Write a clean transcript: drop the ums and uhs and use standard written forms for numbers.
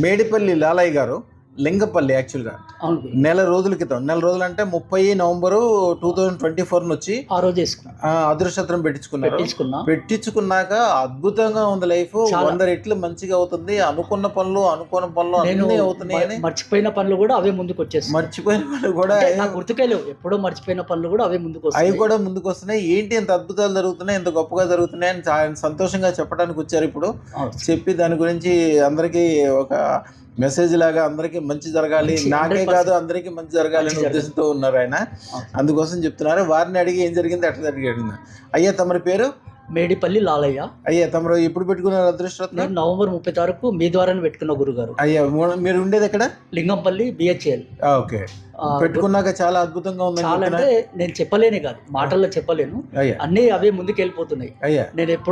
మేడిపల్లి లాలయ్య గారు లింగపల్లి యాక్చువల్గా అవును గురు. నెల రోజులు అంటే 30 నవంబరు 2024 వచ్చి ఆ రోజు వేసుకున్నా అదృష్టత్రం పెట్టించుకున్నారు. తీసుకున్నా. పెట్టించుకున్నాక అద్భుతంగా ఉంది లైఫ్. 100 రెట్లు మంచిగా అవుతుంది. అనుకున్న పనులు నేను అన్నీ అవుతున్నాయని మర్చిపోయిన పనులు కూడా అవే ముందుకు వచ్చేస్తాయి. మర్చిపోయిన పనులు కూడా నాకు గుర్తుకే లేవు. ఎప్పుడో మర్చిపోయిన పనులు కూడా అవే ముందుకు అవి వస్తాయి. కూడా ముందుకు వస్తున్నాయి. ఏంటి ఇంత అద్భుతాలు జరుగుతున్నాయి, ఇంత గొప్పగా జరుగుతున్నాయి అని చాలా సంతోషంగా చెప్పడానికి వచ్చారు. ఇప్పుడు అవును. చెప్పి దాని గురించి అందరికీ ఒక మెసేజ్ లాగా అందరికీ మంచి జరగాలి, మంచి, నాకే 100% కాదు అందరికీ మంచి జరగాలి అనే ఉద్దేశంతో ఉన్నారు ఆయన. అందుకోసం చెప్తున్నారు. వారిని అడిగి ఏం జరిగింది ఎట్లా జరిగింది. అయ్యా తమరి పేరు? మేడిపల్లి లాలయ్య. అయ్యా తమరు ఎప్పుడు పెట్టుకున్నారు అదృష్టరత్నం? నేను నవంబర్ 30 తారీఖు మీ ద్వారానే పెట్టుకున్న గురుగారు. అయ్యా మీరు ఉండేది ఎక్కడ? లింగంపల్లి BHL. ఓకే. పెట్టుకున్నాక చాలా అద్భుతంగా ఉందని చాలా అంటే నేను చెప్పలేనే కాదు, మాటల్లో చెప్పలేను. అయ్యా అన్నీ అవే ముందుకు వెళ్ళిపోతున్నాయి. అయ్యా నేను ఎప్పుడు